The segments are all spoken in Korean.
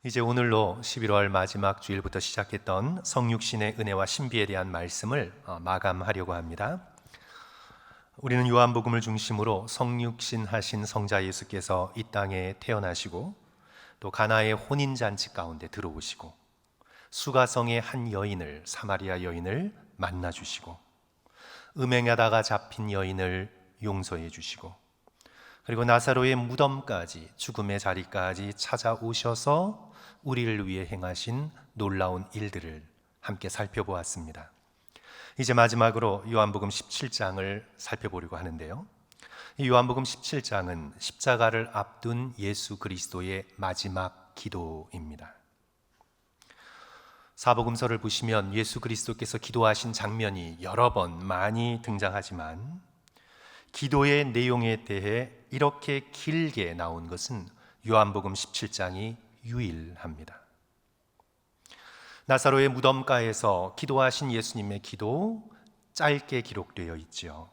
이제 오늘로 11월 마지막 주일부터 시작했던 성육신의 은혜와 신비에 대한 말씀을 마감하려고 합니다. 우리는 요한복음을 중심으로 성육신 하신 성자 예수께서 이 땅에 태어나시고 또 가나의 혼인잔치 가운데 들어오시고 수가성의 한 여인을, 사마리아 여인을 만나주시고 음행하다가 잡힌 여인을 용서해 주시고 그리고 나사로의 무덤까지, 죽음의 자리까지 찾아오셔서 우리를 위해 행하신 놀라운 일들을 함께 살펴보았습니다. 이제 마지막으로 요한복음 17장을 살펴보려고 하는데요. 이 요한복음 17장은 십자가를 앞둔 예수 그리스도의 마지막 기도입니다. 사복음서를 보시면 예수 그리스도께서 기도하신 장면이 여러 번 많이 등장하지만 기도의 내용에 대해 이렇게 길게 나온 것은 요한복음 17장이 유일합니다. 나사로의 무덤가에서 기도하신 예수님의 기도 짧게 기록되어 있지요.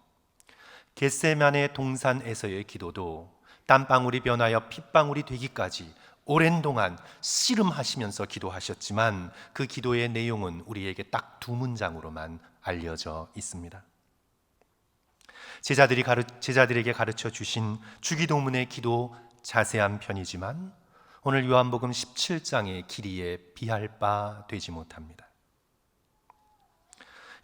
겟세마네 동산에서의 기도도 땀방울이 변하여 핏방울이 되기까지 오랜 동안 씨름하시면서 기도하셨지만 그 기도의 내용은 우리에게 딱 두 문장으로만 알려져 있습니다. 제자들에게 가르쳐 주신 주기도문의 기도 자세한 편이지만 오늘 요한복음 17장의 길이에 비할 바 되지 못합니다.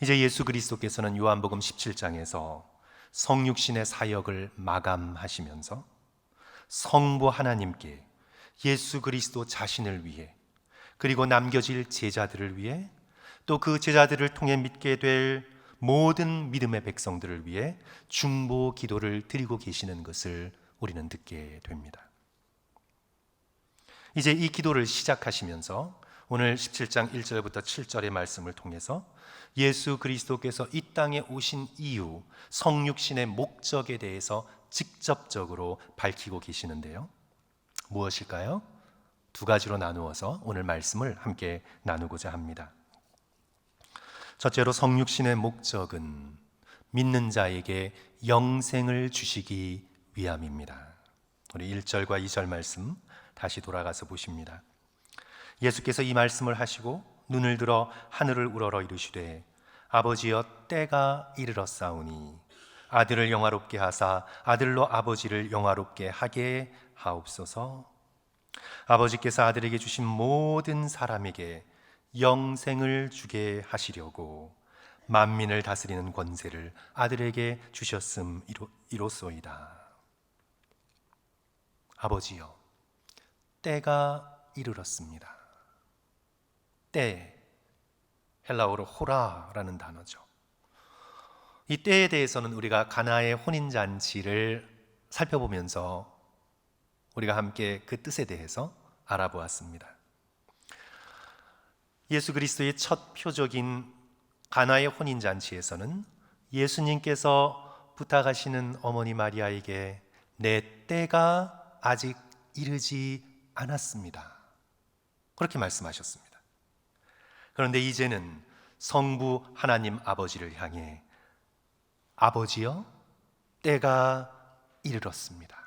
이제 예수 그리스도께서는 요한복음 17장에서 성육신의 사역을 마감하시면서 성부 하나님께 예수 그리스도 자신을 위해 그리고 남겨질 제자들을 위해 또 그 제자들을 통해 믿게 될 모든 믿음의 백성들을 위해 중보 기도를 드리고 계시는 것을 우리는 듣게 됩니다. 이제 이 기도를 시작하시면서 오늘 17장 1절부터 7절의 말씀을 통해서 예수 그리스도께서 이 땅에 오신 이유, 성육신의 목적에 대해서 직접적으로 밝히고 계시는데요. 무엇일까요? 두 가지로 나누어서 오늘 말씀을 함께 나누고자 합니다. 첫째로 성육신의 목적은 믿는 자에게 영생을 주시기 위함입니다. 우리 1절과 2절 말씀 다시 돌아가서 보십니다. 예수께서 이 말씀을 하시고 눈을 들어 하늘을 우러러 이르시되 아버지여 때가 이르렀사오니 아들을 영화롭게 하사 아들로 아버지를 영화롭게 하게 하옵소서. 아버지께서 아들에게 주신 모든 사람에게 영생을 주게 하시려고 만민을 다스리는 권세를 아들에게 주셨음이로소이다. 아버지여, 때가 이르렀습니다. 때, 헬라어로 호라라는 단어죠. 이 때에 대해서는 우리가 가나의 혼인잔치를 살펴보면서 우리가 함께 그 뜻에 대해서 알아보았습니다. 예수 그리스도의 첫 표적인 가나의 혼인잔치에서는 예수님께서 부탁하시는 어머니 마리아에게 내 때가 아직 이르지 않았습니다. 그렇게 말씀하셨습니다. 그런데 이제는 성부 하나님 아버지를 향해 아버지여, 때가 이르렀습니다.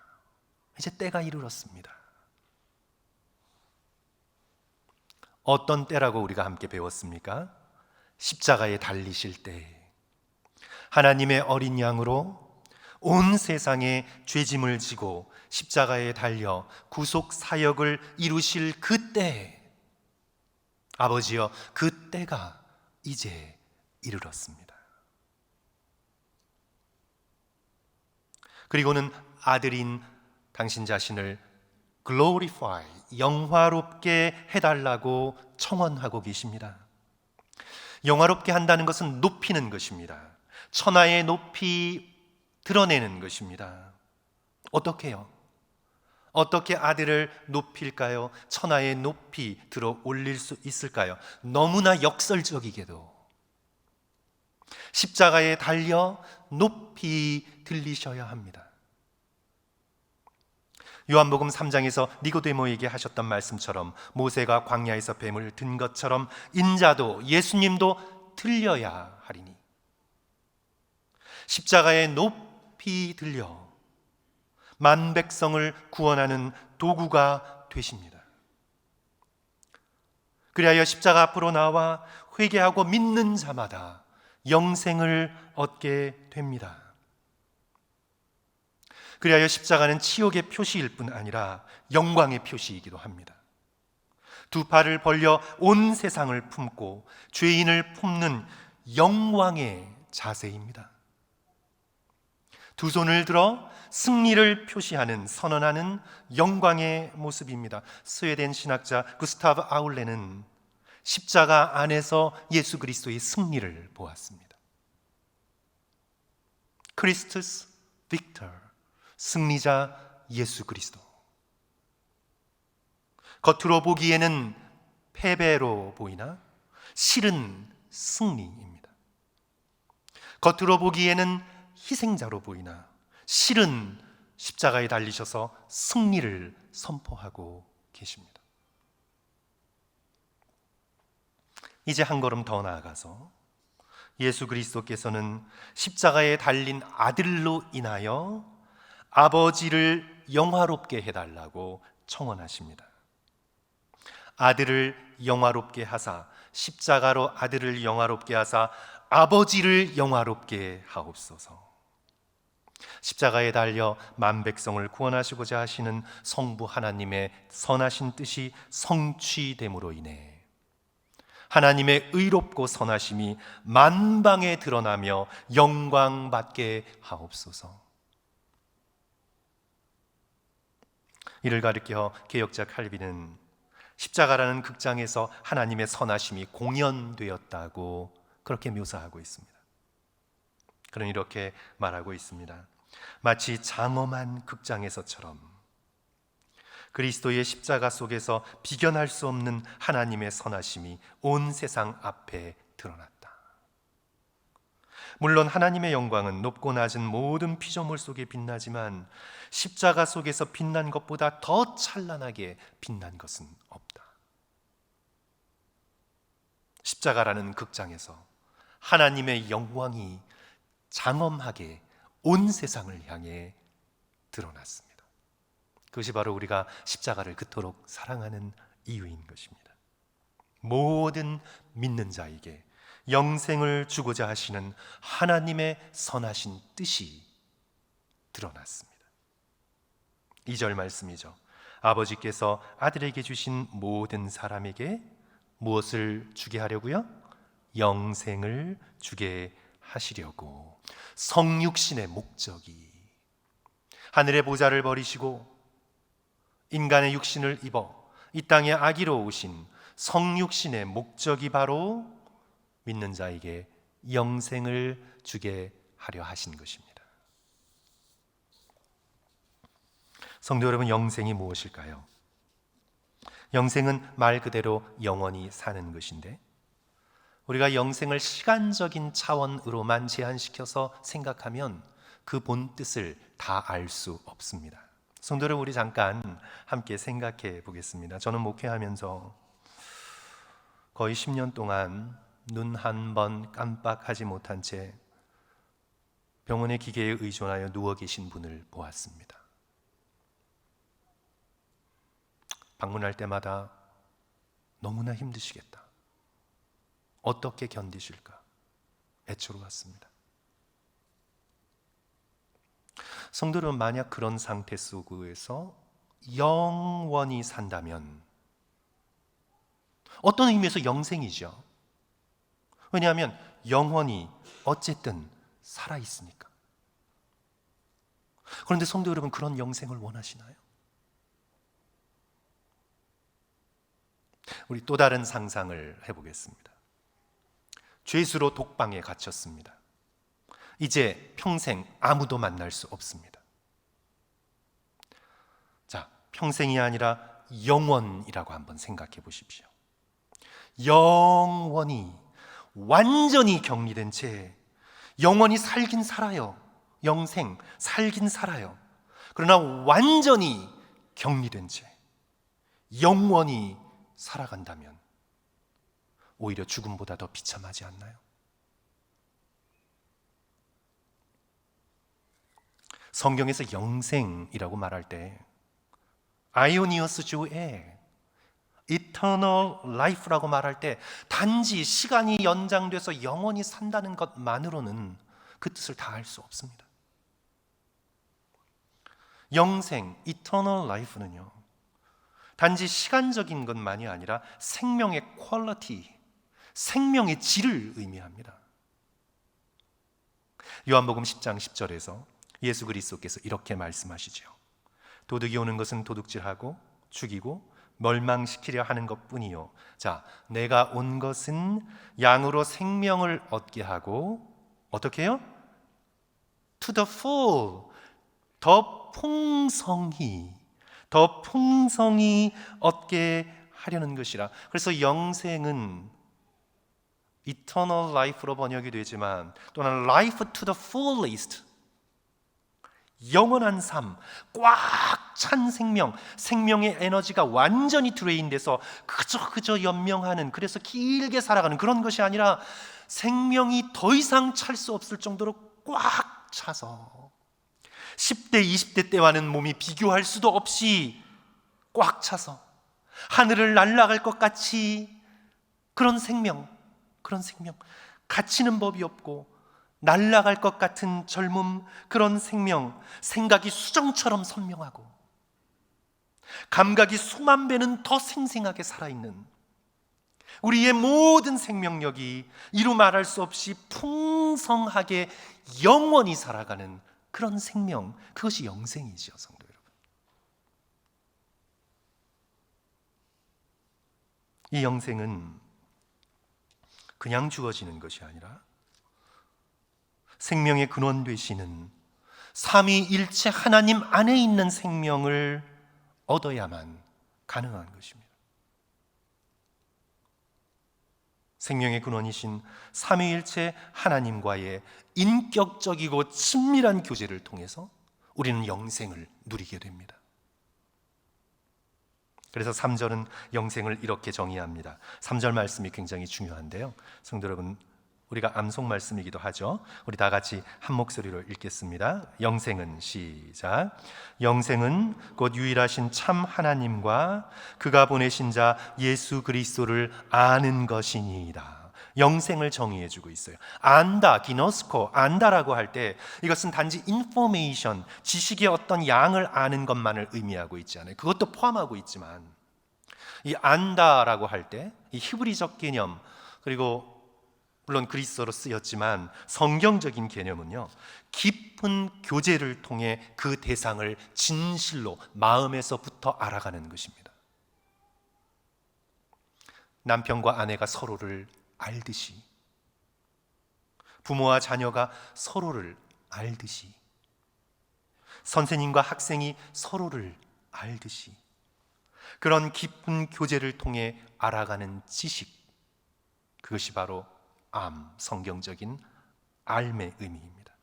이제 때가 이르렀습니다. 어떤 때라고 우리가 함께 배웠습니까? 십자가에 달리실 때 하나님의 어린 양으로 온 세상의 죄짐을 지고 십자가에 달려 구속 사역을 이루실 그때, 아버지여, 그 때가 이제 이르렀습니다. 그리고는 아들인 당신 자신을 glorify, 영화롭게 해달라고 청원하고 계십니다. 영화롭게 한다는 것은 높이는 것입니다. 천하의 높이 드러내는 것입니다. 어떻게요? 어떻게 아들을 높일까요? 천하의 높이 들어 올릴 수 있을까요? 너무나 역설적이게도 십자가에 달려 높이 들리셔야 합니다. 요한복음 3장에서 니고데모에게 하셨던 말씀처럼 모세가 광야에서 뱀을 든 것처럼 인자도 예수님도 들려야 하리니 십자가에 높이 들려 만 백성을 구원하는 도구가 되십니다. 그리하여 십자가 앞으로 나와 회개하고 믿는 자마다 영생을 얻게 됩니다. 그리하여 십자가는 치욕의 표시일 뿐 아니라 영광의 표시이기도 합니다. 두 팔을 벌려 온 세상을 품고 죄인을 품는 영광의 자세입니다. 두 손을 들어 승리를 표시하는, 선언하는 영광의 모습입니다. 스웨덴 신학자 구스타브 아울레는 십자가 안에서 예수 그리스도의 승리를 보았습니다. 크리스투스 빅터, 승리자 예수 그리스도. 겉으로 보기에는 패배로 보이나 실은 승리입니다. 겉으로 보기에는 희생자로 보이나 실은 십자가에 달리셔서 승리를 선포하고 계십니다. 이제 한 걸음 더 나아가서 예수 그리스도께서는 십자가에 달린 아들로 인하여 아버지를 영화롭게 해달라고 청원하십니다. 아들을 영화롭게 하사, 십자가로 아들을 영화롭게 하사 아버지를 영화롭게 하옵소서. 십자가에 달려 만백성을 구원하시고자 하시는 성부 하나님의 선하신 뜻이 성취됨으로 인해 하나님의 의롭고 선하심이 만방에 드러나며 영광받게 하옵소서. 이를 가리켜 개혁자 칼빈은 십자가라는 극장에서 하나님의 선하심이 공연되었다고 그렇게 묘사하고 있습니다. 그는 이렇게 말하고 있습니다. 마치 장엄한 극장에서처럼 그리스도의 십자가 속에서 비견할 수 없는 하나님의 선하심이 온 세상 앞에 드러났다. 물론 하나님의 영광은 높고 낮은 모든 피조물 속에 빛나지만 십자가 속에서 빛난 것보다 더 찬란하게 빛난 것은 없다. 십자가라는 극장에서 하나님의 영광이 장엄하게 온 세상을 향해 드러났습니다. 그것이 바로 우리가 십자가를 그토록 사랑하는 이유인 것입니다. 모든 믿는 자에게 영생을 주고자 하시는 하나님의 선하신 뜻이 드러났습니다. 2절 말씀이죠. 아버지께서 아들에게 주신 모든 사람에게 무엇을 주게 하려고요? 영생을 주게 하시려고. 성육신의 목적이 하늘의 보좌를 버리시고 인간의 육신을 입어 이 땅에 아기로 오신 성육신의 목적이 바로 믿는 자에게 영생을 주게 하려 하신 것입니다. 성도 여러분, 영생이 무엇일까요? 영생은 말 그대로 영원히 사는 것인데 우리가 영생을 시간적인 차원으로만 제한시켜서 생각하면 그 본 뜻을 다 알 수 없습니다. 성도 여러분, 우리 잠깐 함께 생각해 보겠습니다. 저는 목회하면서 거의 10년 동안 눈 한 번 깜빡하지 못한 채 병원의 기계에 의존하여 누워 계신 분을 보았습니다. 방문할 때마다 너무나 힘드시겠다, 어떻게 견디실까 애처로웠습니다. 성도는 만약 그런 상태 속에서 영원히 산다면 어떤 의미에서 영생이죠. 왜냐하면 영원히 어쨌든 살아있으니까. 그런데 성도 여러분, 그런 영생을 원하시나요? 우리 또 다른 상상을 해보겠습니다. 죄수로 독방에 갇혔습니다. 이제 평생 아무도 만날 수 없습니다. 자, 평생이 아니라 영원이라고 한번 생각해 보십시오. 영원히 완전히 격리된 채 영원히 살긴 살아요. 영생, 살긴 살아요. 그러나 완전히 격리된 채 영원히 살아간다면 오히려 죽음보다 더 비참하지 않나요? 성경에서 영생이라고 말할 때 아이오니어스 조에 eternal life라고 말할 때 단지 시간이 연장돼서 영원히 산다는 것만으로는 그 뜻을 다 알 수 없습니다. 영생, eternal life는요, 단지 시간적인 것만이 아니라 생명의 퀄리티, 생명의 질을 의미합니다. 요한복음 10장 10절에서 예수 그리스도께서 이렇게 말씀하시죠. 도둑이 오는 것은 도둑질하고 죽이고 멸망시키려 하는 것뿐이요. 자, 내가 온 것은 양으로 생명을 얻게 하고 어떻게 해요? To the full, 더 풍성히 얻게 하려는 것이라. 그래서 영생은 eternal life로 번역이 되지만 또는 life to the fullest, 영원한 삶, 꽉 찬 생명, 생명의 에너지가 완전히 드레인 돼서 그저 연명하는, 그래서 길게 살아가는 그런 것이 아니라 생명이 더 이상 찰 수 없을 정도로 꽉 차서 10대, 20대 때와는 몸이 비교할 수도 없이 꽉 차서 하늘을 날아갈 것 같이 그런 생명, 갇히는 법이 없고 날아갈 것 같은 젊음, 그런 생명, 생각이 수정처럼 선명하고 감각이 수만 배는 더 생생하게 살아있는 우리의 모든 생명력이 이루 말할 수 없이 풍성하게 영원히 살아가는 그런 생명, 그것이 영생이지요, 성도 여러분. 이 영생은 그냥 주어지는 것이 아니라 생명의 근원 되시는 삼위일체 하나님 안에 있는 생명을 얻어야만 가능한 것입니다. 생명의 근원이신 삼위일체 하나님과의 인격적이고 친밀한 교제를 통해서 우리는 영생을 누리게 됩니다. 그래서 3절은 영생을 이렇게 정의합니다. 3절 말씀이 굉장히 중요한데요, 성도 여러분, 우리가 암송 말씀이기도 하죠. 우리 다 같이 한 목소리로 읽겠습니다. 영생은, 시작. 영생은 곧 유일하신 참 하나님과 그가 보내신 자 예수 그리스도를 아는 것이니이다. 영생을 정의해 주고 있어요. 안다, 기노스코, 안다라고 할 때 이것은 단지 인포메이션, 지식의 어떤 양을 아는 것만을 의미하고 있지 않아요. 그것도 포함하고 있지만 이 안다라고 할 때 이 히브리적 개념, 그리고 물론 그리스어로 쓰였지만 성경적인 개념은요, 깊은 교제를 통해 그 대상을 진실로 마음에서부터 알아가는 것입니다. 남편과 아내가 서로를 알듯이, 부모와 자녀가 서로를 알듯이, 선생님과 학생이 서로를 알듯이, 그런 깊은 교제를 통해 알아가는 지식, 그것이 바로 성경적인 알의 의미입니다.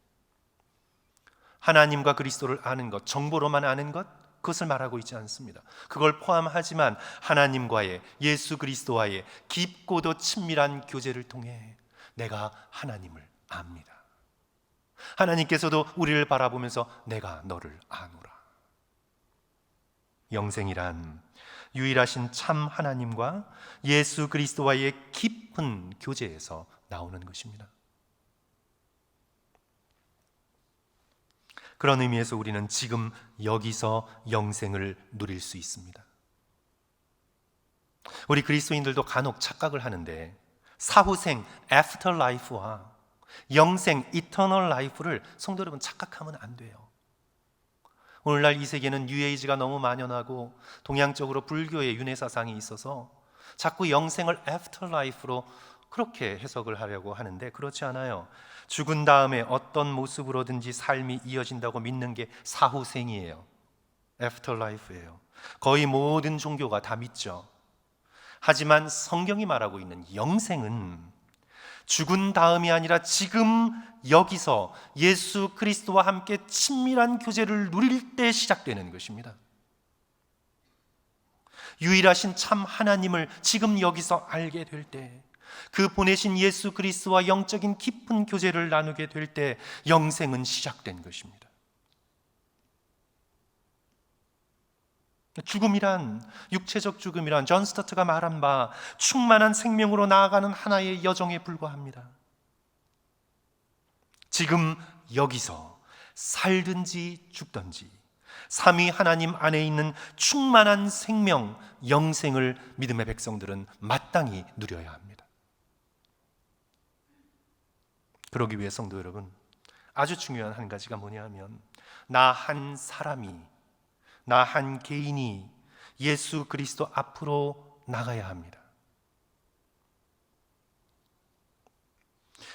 하나님과 그리스도를 아는 것, 정보로만 아는 것, 그것을 말하고 있지 않습니다. 그걸 포함하지만 하나님과의, 예수 그리스도와의 깊고도 친밀한 교제를 통해 내가 하나님을 압니다. 하나님께서도 우리를 바라보면서 내가 너를 아노라. 영생이란 유일하신 참 하나님과 예수 그리스도와의 깊은 교제에서 나오는 것입니다. 그런 의미에서 우리는 지금 여기서 영생을 누릴 수 있습니다. 우리 그리스도인들도 간혹 착각을 하는데 사후생, 애프터라이프와 영생, 이터널 라이프를 성도 여러분 착각하면 안 돼요. 오늘날 이 세계는 뉴에이지가 너무 만연하고 동양적으로 불교의 윤회 사상이 있어서 자꾸 영생을 애프터라이프로 그렇게 해석을 하려고 하는데 그렇지 않아요. 죽은 다음에 어떤 모습으로든지 삶이 이어진다고 믿는 게 사후생이에요. 애프터라이프예요. 거의 모든 종교가 다 믿죠. 하지만 성경이 말하고 있는 영생은 죽은 다음이 아니라 지금 여기서 예수 그리스도와 함께 친밀한 교제를 누릴 때 시작되는 것입니다. 유일하신 참 하나님을 지금 여기서 알게 될 때, 그 보내신 예수 그리스도와 영적인 깊은 교제를 나누게 될 때 영생은 시작된 것입니다. 죽음이란, 육체적 죽음이란 존 스타트가 말한 바 충만한 생명으로 나아가는 하나의 여정에 불과합니다. 지금 여기서 살든지 죽든지 삼위 하나님 안에 있는 충만한 생명, 영생을 믿음의 백성들은 마땅히 누려야 합니다. 그러기 위해 성도 여러분, 아주 중요한 한 가지가 뭐냐 하면 나 한 사람이, 나 한 개인이 예수 그리스도 앞으로 나가야 합니다.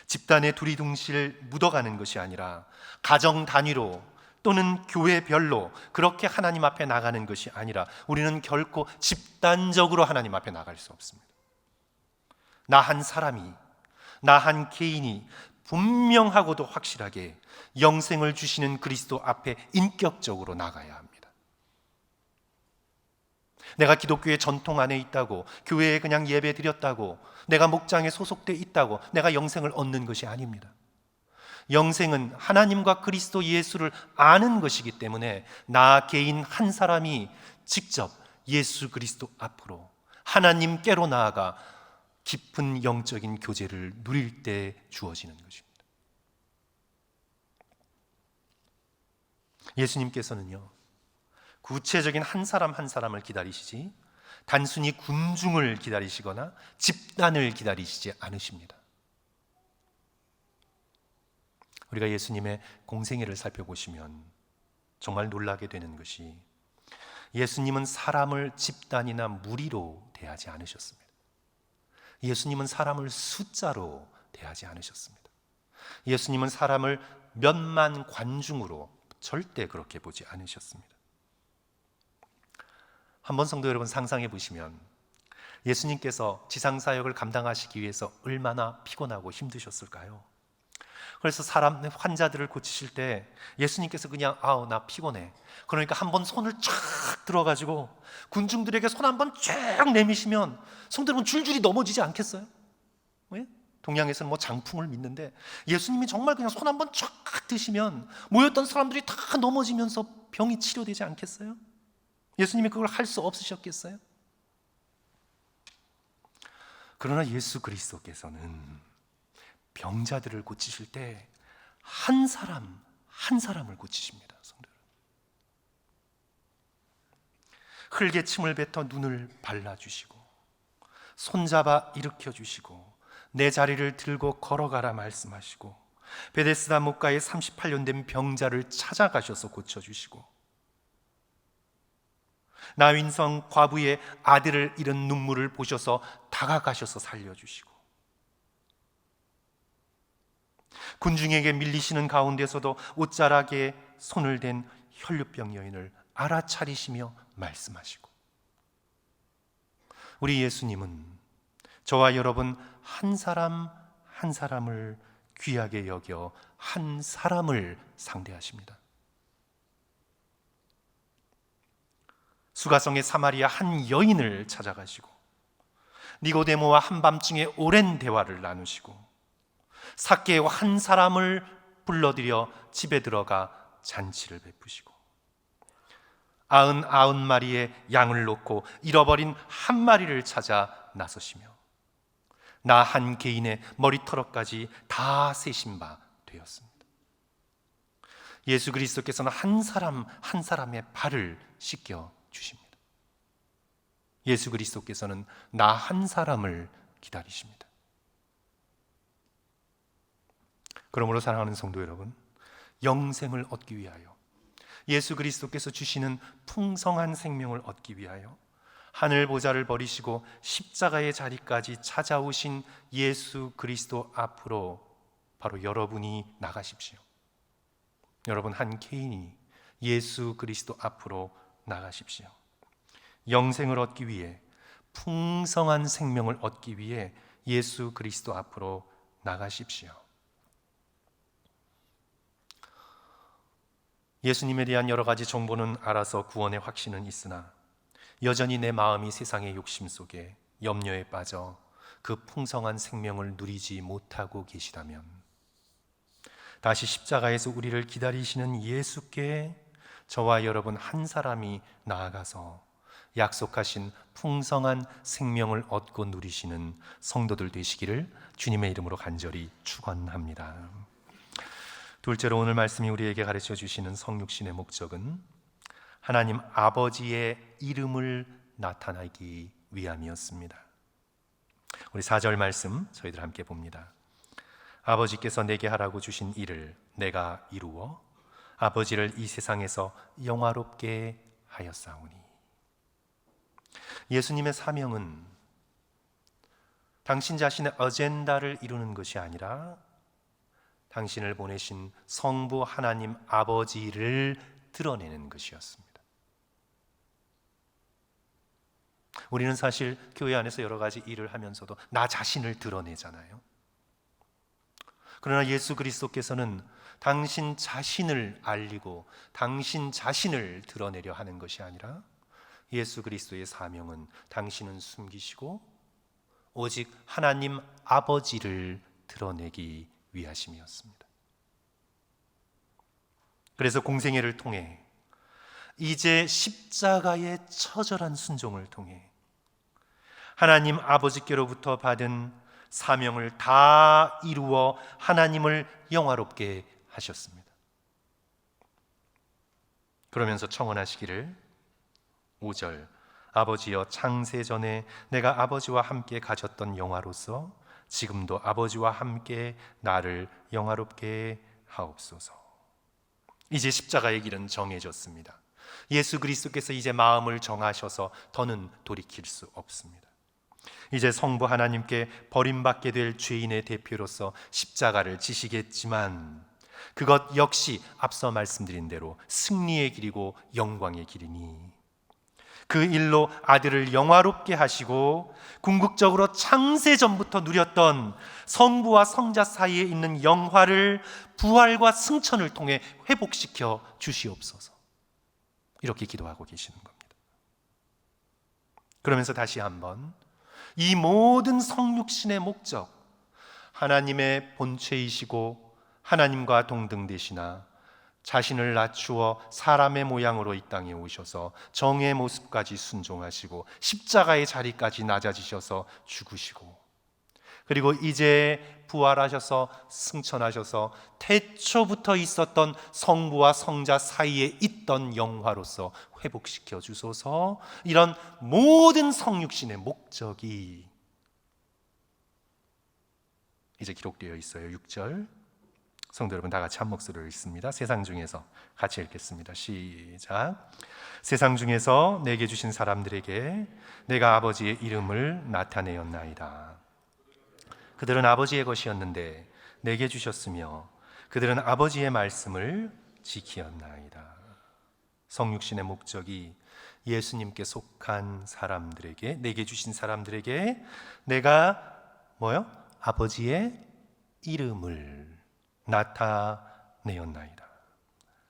집단의 두리둥실 묻어가는 것이 아니라 가정 단위로 또는 교회별로 그렇게 하나님 앞에 나가는 것이 아니라 우리는 결코 집단적으로 하나님 앞에 나갈 수 없습니다. 나 한 사람이, 나 한 개인이 분명하고도 확실하게 영생을 주시는 그리스도 앞에 인격적으로 나가야 합니다. 내가 기독교의 전통 안에 있다고, 교회에 그냥 예배 드렸다고, 내가 목장에 소속돼 있다고 내가 영생을 얻는 것이 아닙니다. 영생은 하나님과 그리스도 예수를 아는 것이기 때문에 나 개인 한 사람이 직접 예수 그리스도 앞으로 하나님께로 나아가 깊은 영적인 교제를 누릴 때 주어지는 것입니다. 예수님께서는요, 구체적인 한 사람 한 사람을 기다리시지 단순히 군중을 기다리시거나 집단을 기다리시지 않으십니다. 우리가 예수님의 공생애를 살펴보시면 정말 놀라게 되는 것이 예수님은 사람을 집단이나 무리로 대하지 않으셨습니다. 예수님은 사람을 숫자로 대하지 않으셨습니다. 예수님은 사람을 몇만 관중으로 절대 그렇게 보지 않으셨습니다. 한번 성도 여러분 상상해 보시면 예수님께서 지상사역을 감당하시기 위해서 얼마나 피곤하고 힘드셨을까요? 그래서 사람 환자들을 고치실 때 예수님께서 그냥 나 피곤해, 그러니까 한번 손을 쫙 들어가지고 군중들에게 손 한번 쫙 내미시면 성도 여러분 줄줄이 넘어지지 않겠어요? 왜? 동양에서는 뭐 장풍을 믿는데 예수님이 정말 그냥 손 한번 쫙 드시면 모였던 사람들이 다 넘어지면서 병이 치료되지 않겠어요? 예수님이 그걸 할 수 없으셨겠어요? 그러나 예수 그리스도께서는 병자들을 고치실 때 한 사람 한 사람을 고치십니다. 흙에 침을 뱉어 눈을 발라주시고 손잡아 일으켜주시고 내 자리를 들고 걸어가라 말씀하시고 베데스다 목가에 38년 된 병자를 찾아가셔서 고쳐주시고 나윈성 과부의 아들을 잃은 눈물을 보셔서 다가가셔서 살려주시고 군중에게 밀리시는 가운데서도 옷자락에 손을 댄 혈루병 여인을 알아차리시며 말씀하시고 우리 예수님은 저와 여러분 한 사람 한 사람을 귀하게 여겨 한 사람을 상대하십니다. 수가성의 사마리아 한 여인을 찾아가시고 니고데모와 한밤중에 오랜 대화를 나누시고 삭개와 한 사람을 불러들여 집에 들어가 잔치를 베푸시고 99마리의 양을 놓고 잃어버린 한 마리를 찾아 나서시며 나 한 개인의 머리털어까지 다 세신 바 되었습니다. 예수 그리스도께서는 한 사람 한 사람의 발을 씻겨 주십니다. 예수 그리스도께서는 나 한 사람을 기다리십니다. 그러므로 사랑하는 성도 여러분, 영생을 얻기 위하여 예수 그리스도께서 주시는 풍성한 생명을 얻기 위하여 하늘 보좌를 버리시고 십자가의 자리까지 찾아오신 예수 그리스도 앞으로 바로 여러분이 나가십시오. 여러분 한 개인이 예수 그리스도 앞으로 나가십시오. 영생을 얻기 위해, 풍성한 생명을 얻기 위해 예수 그리스도 앞으로 나가십시오. 예수님에 대한 여러 가지 정보는 알아서 구원의 확신은 있으나 여전히 내 마음이 세상의 욕심 속에 염려에 빠져 그 풍성한 생명을 누리지 못하고 계시다면 다시 십자가에서 우리를 기다리시는 예수께 저와 여러분 한 사람이 나아가서 약속하신 풍성한 생명을 얻고 누리시는 성도들 되시기를 주님의 이름으로 간절히 축원합니다. 둘째로 오늘 말씀이 우리에게 가르쳐 주시는 성육신의 목적은 하나님 아버지의 이름을 나타내기 위함이었습니다. 우리 4절 말씀 저희들 함께 봅니다. 아버지께서 내게 하라고 주신 일을 내가 이루어 아버지를 이 세상에서 영화롭게 하였사오니. 예수님의 사명은 당신 자신의 어젠다를 이루는 것이 아니라 당신을 보내신 성부 하나님 아버지를 드러내는 것이었습니다. 우리는 사실 교회 안에서 여러 가지 일을 하면서도 나 자신을 드러내잖아요. 그러나 예수 그리스도께서는 당신 자신을 알리고 당신 자신을 드러내려 하는 것이 아니라 예수 그리스도의 사명은 당신은 숨기시고 오직 하나님 아버지를 드러내기 위하심이었습니다. 그래서 공생애를 통해 이제 십자가의 처절한 순종을 통해 하나님 아버지께로부터 받은 사명을 다 이루어 하나님을 영화롭게 하셨습니다. 그러면서 청언하시기를 5절 아버지여 창세전에 내가 아버지와 함께 가졌던 영화로서 지금도 아버지와 함께 나를 영화롭게 하옵소서. 이제 십자가의 길은 정해졌습니다. 예수 그리스도께서 이제 마음을 정하셔서 더는 돌이킬 수 없습니다. 이제 성부 하나님께 버림받게 될 죄인의 대표로서 십자가를 지시겠지만 그것 역시 앞서 말씀드린 대로 승리의 길이고 영광의 길이니 그 일로 아들을 영화롭게 하시고 궁극적으로 창세전부터 누렸던 성부와 성자 사이에 있는 영화를 부활과 승천을 통해 회복시켜 주시옵소서. 이렇게 기도하고 계시는 겁니다. 그러면서 다시 한번 이 모든 성육신의 목적, 하나님의 본체이시고 하나님과 동등되시나 자신을 낮추어 사람의 모양으로 이 땅에 오셔서 정의 모습까지 순종하시고 십자가의 자리까지 낮아지셔서 죽으시고 그리고 이제 부활하셔서 승천하셔서 태초부터 있었던 성부와 성자 사이에 있던 영화로서 회복시켜 주소서. 이런 모든 성육신의 목적이 이제 기록되어 있어요. 6절 성도 여러분 다 같이 한 목소리로 읽습니다. 세상 중에서 같이 읽겠습니다. 시작. 세상 중에서 내게 주신 사람들에게 내가 아버지의 이름을 나타내었나이다. 그들은 아버지의 것이었는데 내게 주셨으며 그들은 아버지의 말씀을 지키었나이다. 성육신의 목적이 예수님께 속한 사람들에게 내게 주신 사람들에게 내가 뭐요? 아버지의 이름을 나타내었나이다.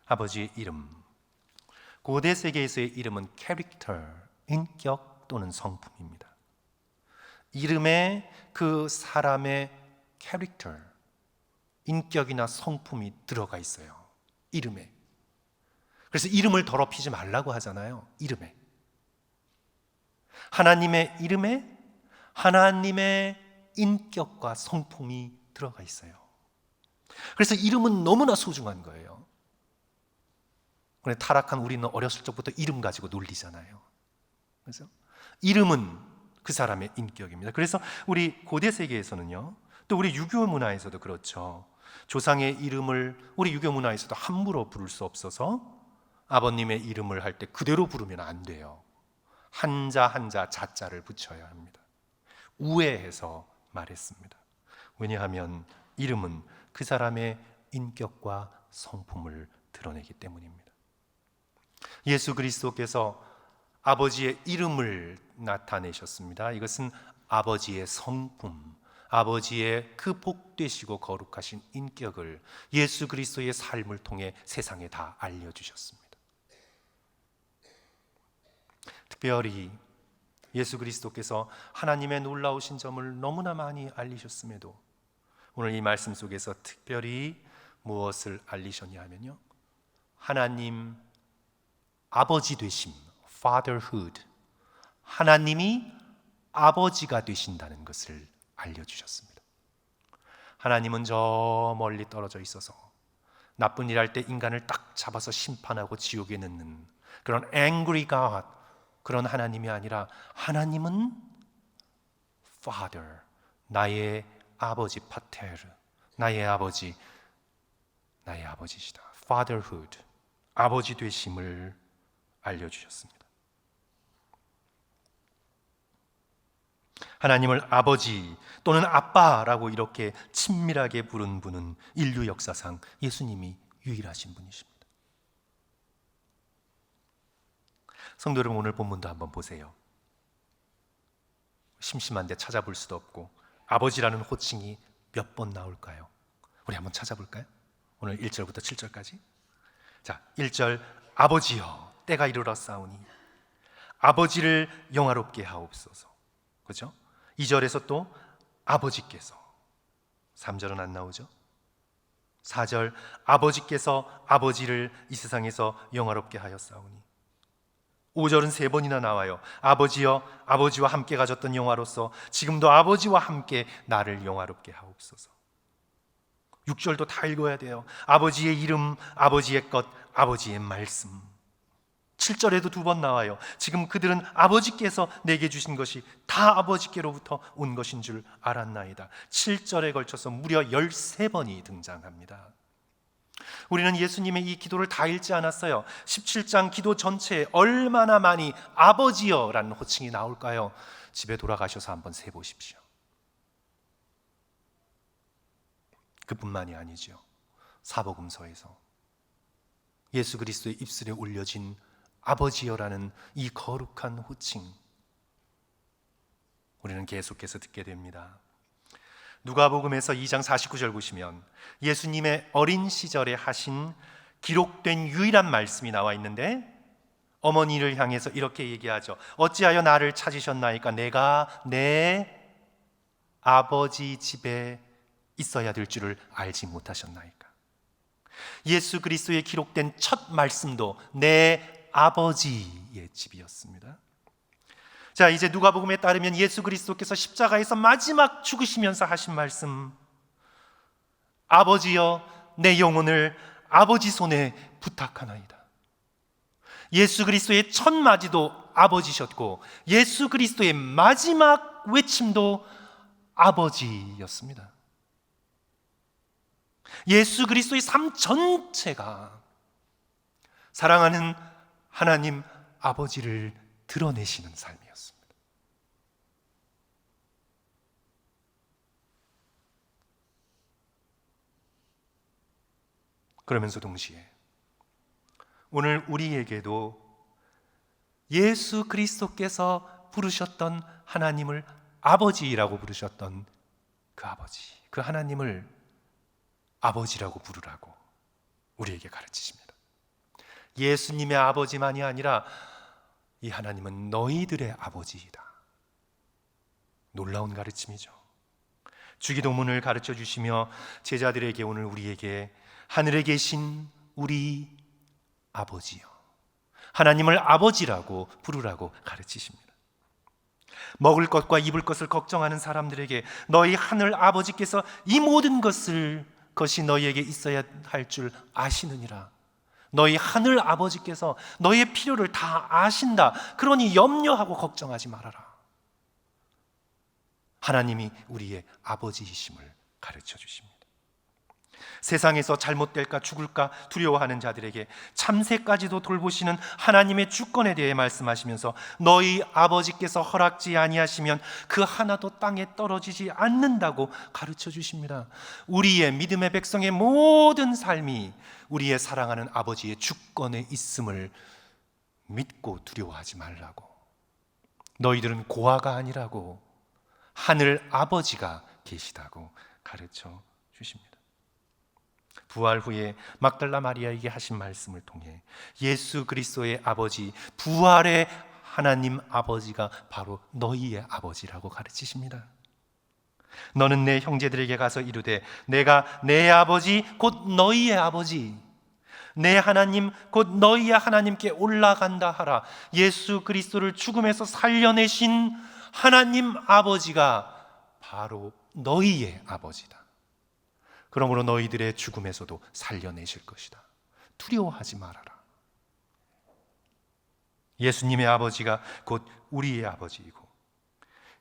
아버지의 이름. 고대 세계에서의 이름은 캐릭터, 인격 또는 성품입니다. 이름에 그 사람의 캐릭터, 인격이나 성품이 들어가 있어요. 이름에. 그래서 이름을 더럽히지 말라고 하잖아요. 이름에. 하나님의 이름에 하나님의 인격과 성품이 들어가 있어요. 그래서 이름은 너무나 소중한 거예요. 그런데 타락한 우리는 어렸을 적부터 이름 가지고 놀리잖아요. 그래서 이름은 그 사람의 인격입니다. 그래서 우리 고대 세계에서는요, 또 우리 유교 문화에서도 그렇죠. 조상의 이름을 우리 유교 문화에서도 함부로 부를 수 없어서 아버님의 이름을 할 때 그대로 부르면 안 돼요. 한자 한자 자자를 붙여야 합니다. 우회해서 말했습니다. 왜냐하면 이름은 그 사람의 인격과 성품을 드러내기 때문입니다. 예수 그리스도께서 아버지의 이름을 나타내셨습니다. 이것은 아버지의 성품, 아버지의 그 복되시고 거룩하신 인격을 예수 그리스도의 삶을 통해 세상에 다 알려주셨습니다. 특별히 예수 그리스도께서 하나님의 놀라우신 점을 너무나 많이 알리셨음에도 오늘 이 말씀 속에서 특별히 무엇을 알리셨냐 하면요, 하나님 아버지 되심, fatherhood, 하나님이 아버지가 되신다는 것을 알려주셨습니다. 하나님은 저 멀리 떨어져 있어서 나쁜 일 할 때 인간을 딱 잡아서 심판하고 지옥에 넣는 그런 angry God, 그런 하나님이 아니라 하나님은 Father, 나의 아버지, 파테르, 나의 아버지시다. Fatherhood, 아버지 되심을 알려주셨습니다. 하나님을 아버지 또는 아빠라고 이렇게 친밀하게 부른 분은 인류 역사상 예수님이 유일하신 분이십니다. 성도 여러분, 오늘 본문도 한번 보세요. 심심한데 찾아볼 수도 없고 아버지라는 호칭이 몇 번 나올까요? 우리 한번 찾아볼까요? 오늘 1절부터 7절까지. 자, 1절, 아버지여 때가 이르렀사오니 아버지를 영화롭게 하옵소서. 그렇죠? 2절에서 또 아버지께서, 3절은 안 나오죠? 4절, 아버지께서 아버지를 이 세상에서 영화롭게 하였사오니. 5절은 3번이나 나와요. 아버지여 아버지와 함께 가졌던 영화로서 지금도 아버지와 함께 나를 영화롭게 하옵소서. 6절도 다 읽어야 돼요. 아버지의 이름, 아버지의 것, 아버지의 말씀. 7절에도 2번 나와요. 지금 그들은 아버지께서 내게 주신 것이 다 아버지께로부터 온 것인 줄 알았나이다. 7절에 걸쳐서 무려 13번이 등장합니다. 우리는 예수님의 이 기도를 다 읽지 않았어요. 17장 기도 전체에 얼마나 많이 아버지여 라는 호칭이 나올까요? 집에 돌아가셔서 한번 세보십시오. 그뿐만이 아니죠. 사복음서에서 예수 그리스도의 입술에 올려진 아버지여라는 이 거룩한 호칭, 우리는 계속해서 듣게 됩니다. 누가복음에서 2장 49절 보시면 예수님의 어린 시절에 하신 기록된 유일한 말씀이 나와 있는데, 어머니를 향해서 이렇게 얘기하죠. 어찌하여 나를 찾으셨나이까? 내가 내 아버지 집에 있어야 될 줄을 알지 못하셨나이까? 예수 그리스도의 기록된 첫 말씀도 내 아버지의 집이었습니다. 자, 이제 누가복음에 따르면 예수 그리스도께서 십자가에서 마지막 죽으시면서 하신 말씀, 아버지여 내 영혼을 아버지 손에 부탁하나이다. 예수 그리스도의 첫 마디도 아버지셨고 예수 그리스도의 마지막 외침도 아버지였습니다. 예수 그리스도의 삶 전체가 사랑하는 하나님 아버지를 드러내시는 삶이었습니다. 그러면서 동시에 오늘 우리에게도 예수 그리스도께서 부르셨던 하나님을 아버지라고 부르셨던 그 아버지, 그 하나님을 아버지라고 부르라고 우리에게 가르치십니다. 예수님의 아버지만이 아니라 이 하나님은 너희들의 아버지이다. 놀라운 가르침이죠. 주기도문을 가르쳐 주시며 제자들에게 오늘 우리에게 하늘에 계신 우리 아버지요, 하나님을 아버지라고 부르라고 가르치십니다. 먹을 것과 입을 것을 걱정하는 사람들에게 너희 하늘 아버지께서 이 모든 것이 너희에게 있어야 할 줄 아시느니라. 너희 하늘 아버지께서 너희의 필요를 다 아신다. 그러니 염려하고 걱정하지 말아라. 하나님이 우리의 아버지이심을 가르쳐 주십니다. 세상에서 잘못될까 죽을까 두려워하는 자들에게 참새까지도 돌보시는 하나님의 주권에 대해 말씀하시면서 너희 아버지께서 허락지 아니하시면 그 하나도 땅에 떨어지지 않는다고 가르쳐 주십니다. 우리의 믿음의 백성의 모든 삶이 우리의 사랑하는 아버지의 주권에 있음을 믿고 두려워하지 말라고, 너희들은 고아가 아니라고 하늘 아버지가 계시다고 가르쳐 주십니다. 부활 후에 막달라 마리아에게 하신 말씀을 통해 예수 그리스도의 아버지, 부활의 하나님 아버지가 바로 너희의 아버지라고 가르치십니다. 너는 내 형제들에게 가서 이르되 내가 내 아버지 곧 너희의 아버지, 내 하나님 곧 너희의 하나님께 올라간다 하라. 예수 그리스도를 죽음에서 살려내신 하나님 아버지가 바로 너희의 아버지다. 그러므로 너희들의 죽음에서도 살려내실 것이다. 두려워하지 말아라. 예수님의 아버지가 곧 우리의 아버지이고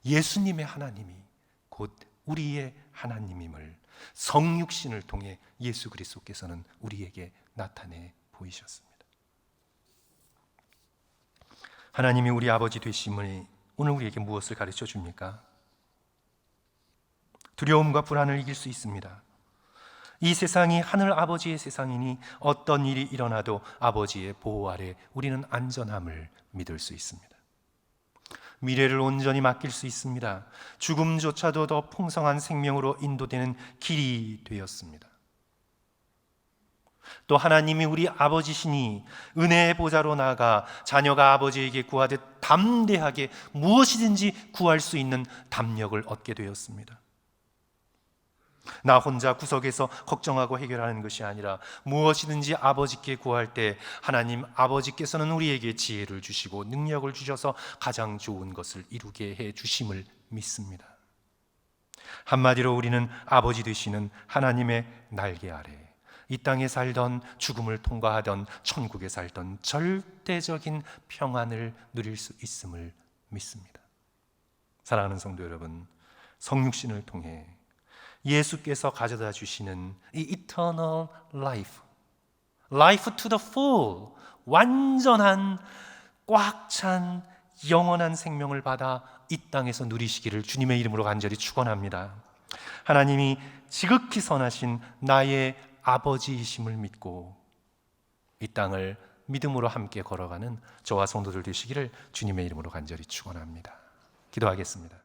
예수님의 하나님이 곧 우리의 하나님임을 성육신을 통해 예수 그리스도께서는 우리에게 나타내 보이셨습니다. 하나님이 우리 아버지 되심을 오늘 우리에게 무엇을 가르쳐 줍니까? 두려움과 불안을 이길 수 있습니다. 이 세상이 하늘 아버지의 세상이니 어떤 일이 일어나도 아버지의 보호 아래 우리는 안전함을 믿을 수 있습니다. 미래를 온전히 맡길 수 있습니다. 죽음조차도 더 풍성한 생명으로 인도되는 길이 되었습니다. 또 하나님이 우리 아버지시니 은혜의 보좌로 나아가 자녀가 아버지에게 구하듯 담대하게 무엇이든지 구할 수 있는 담력을 얻게 되었습니다. 나 혼자 구석에서 걱정하고 해결하는 것이 아니라 무엇이든지 아버지께 구할 때 하나님 아버지께서는 우리에게 지혜를 주시고 능력을 주셔서 가장 좋은 것을 이루게 해 주심을 믿습니다. 한마디로 우리는 아버지 되시는 하나님의 날개 아래 이 땅에 살던 죽음을 통과하던 천국에 살던 절대적인 평안을 누릴 수 있음을 믿습니다. 사랑하는 성도 여러분, 성육신을 통해 예수께서 가져다 주시는 이 eternal life, life to the full, 완전한 꽉 찬 영원한 생명을 받아 이 땅에서 누리시기를 주님의 이름으로 간절히 축원합니다. 하나님이 지극히 선하신 나의 아버지이심을 믿고 이 땅을 믿음으로 함께 걸어가는 저와 성도들 되시기를 주님의 이름으로 간절히 축원합니다. 기도하겠습니다.